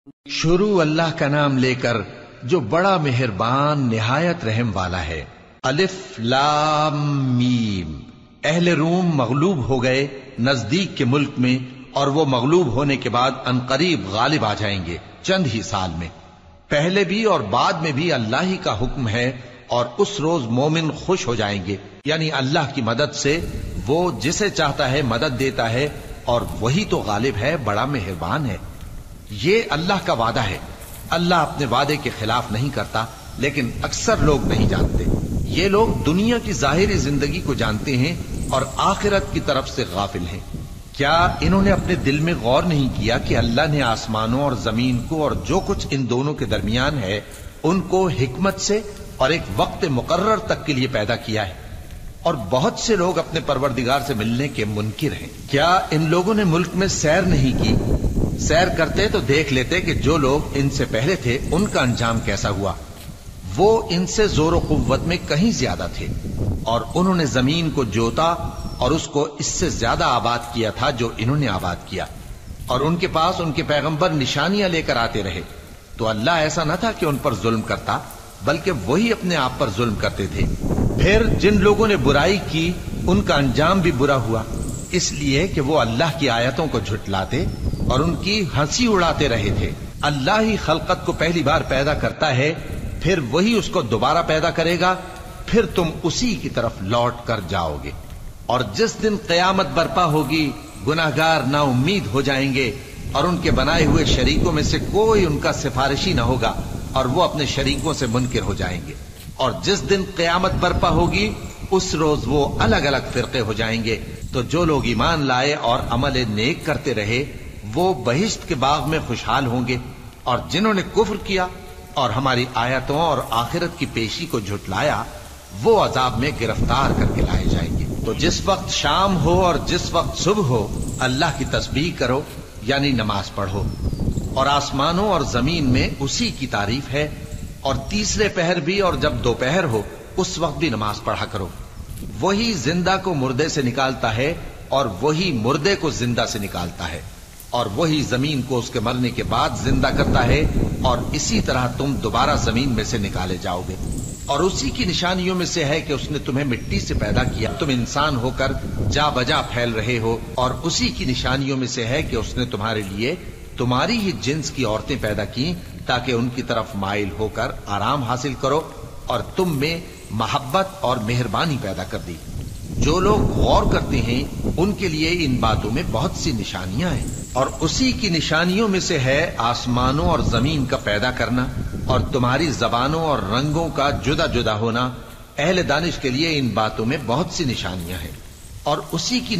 شروع اللہ کا نام لے کر جو بڑا مہربان نہایت رحم والا ہے۔ الف لام میم۔ اہل روم مغلوب ہو گئے نزدیک کے ملک میں، اور وہ مغلوب ہونے کے بعد عنقریب غالب آ جائیں گے چند ہی سال میں۔ پہلے بھی اور بعد میں بھی اللہ ہی کا حکم ہے، اور اس روز مومن خوش ہو جائیں گے، یعنی اللہ کی مدد سے وہ جسے چاہتا ہے مدد دیتا ہے، اور وہی تو غالب ہے، بڑا مہربان ہے۔ یہ اللہ کا وعدہ ہے۔ اللہ اپنے وعدے کے خلاف نہیں کرتا، لیکن اکثر لوگ نہیں جانتے۔ یہ لوگ دنیا کی ظاہری زندگی کو جانتے ہیں اور آخرت کی طرف سے غافل ہیں۔ کیا انہوں نے اپنے دل میں غور نہیں کیا کہ اللہ نے آسمانوں اور زمین کو اور جو کچھ ان دونوں کے درمیان ہے ان کو حکمت سے اور ایک وقت مقرر تک کے لیے پیدا کیا ہے؟ اور بہت سے لوگ اپنے پروردگار سے ملنے کے منکر ہیں۔ کیا ان لوگوں نے ملک میں سیر نہیں کی؟ سیر کرتے تو دیکھ لیتے کہ جو لوگ ان سے پہلے تھے ان کا انجام کیسا ہوا۔ وہ ان سے زور و قوت میں کہیں زیادہ تھے، اور انہوں نے زمین کو جوتا اور اس کو اس سے زیادہ آباد کیا تھا جو انہوں نے آباد کیا، اور ان کے پاس ان کے پیغمبر نشانیاں لے کر آتے رہے۔ تو اللہ ایسا نہ تھا کہ ان پر ظلم کرتا، بلکہ وہی اپنے آپ پر ظلم کرتے تھے۔ پھر جن لوگوں نے برائی کی ان کا انجام بھی برا ہوا، اس لیے کہ وہ اللہ کی آیتوں کو جھٹلاتے اور ان کی ہنسی اڑاتے رہے تھے۔ اللہ ہی خلقت کو پہلی بار پیدا کرتا ہے، پھر وہی اس کو دوبارہ پیدا کرے گا، پھر تم اسی کی طرف لوٹ کر جاؤ گے۔ اور جس دن قیامت برپا ہوگی گناہگار نا امید ہو جائیں گے، اور ان کے بنائے ہوئے شریکوں میں سے کوئی ان کا سفارشی نہ ہوگا، اور وہ اپنے شریکوں سے منکر ہو جائیں گے۔ اور جس دن قیامت برپا ہوگی اس روز وہ الگ الگ فرقے ہو جائیں گے۔ تو جو لوگ ایمان لائے اور عمل نیک کرتے رہے وہ بہشت کے باغ میں خوشحال ہوں گے، اور جنہوں نے کفر کیا اور ہماری آیتوں اور آخرت کی پیشی کو جھٹلایا وہ عذاب میں گرفتار کر کے لائے جائیں گے۔ تو جس وقت شام ہو اور جس وقت صبح ہو اللہ کی تسبیح کرو، یعنی نماز پڑھو، اور آسمانوں اور زمین میں اسی کی تعریف ہے، اور تیسرے پہر بھی اور جب دوپہر ہو اس وقت بھی نماز پڑھا کرو۔ وہی زندہ کو مردے سے نکالتا ہے اور وہی مردے کو زندہ سے نکالتا ہے، اور وہی زمین کو اس کے مرنے کے بعد زندہ کرتا ہے، اور اسی طرح تم دوبارہ زمین میں سے نکالے جاؤ گے۔ اور اسی کی نشانیوں میں سے ہے کہ اس نے تمہیں مٹی سے پیدا کیا، تم انسان ہو کر جا بجا پھیل رہے ہو، اور اسی کی نشانیوں میں سے ہے کہ اس نے تمہارے لیے تمہاری ہی جنس کی عورتیں پیدا کی تاکہ ان کی طرف مائل ہو کر آرام حاصل کرو، اور تم میں محبت اور مہربانی پیدا کر دی۔ جو لوگ غور کرتے ہیں ان کے لیے ان باتوں میں بہت سی نشانیاں ہیں۔ اور اسی کی نشانیوں میں سے ہے آسمانوں اور زمین کا پیدا کرنا، اور تمہاری زبانوں اور رنگوں کا جدا جدا ہونا۔ اہل دانش کے لیے ان باتوں میں بہت سی نشانیاں ہیں۔ اور اسی کی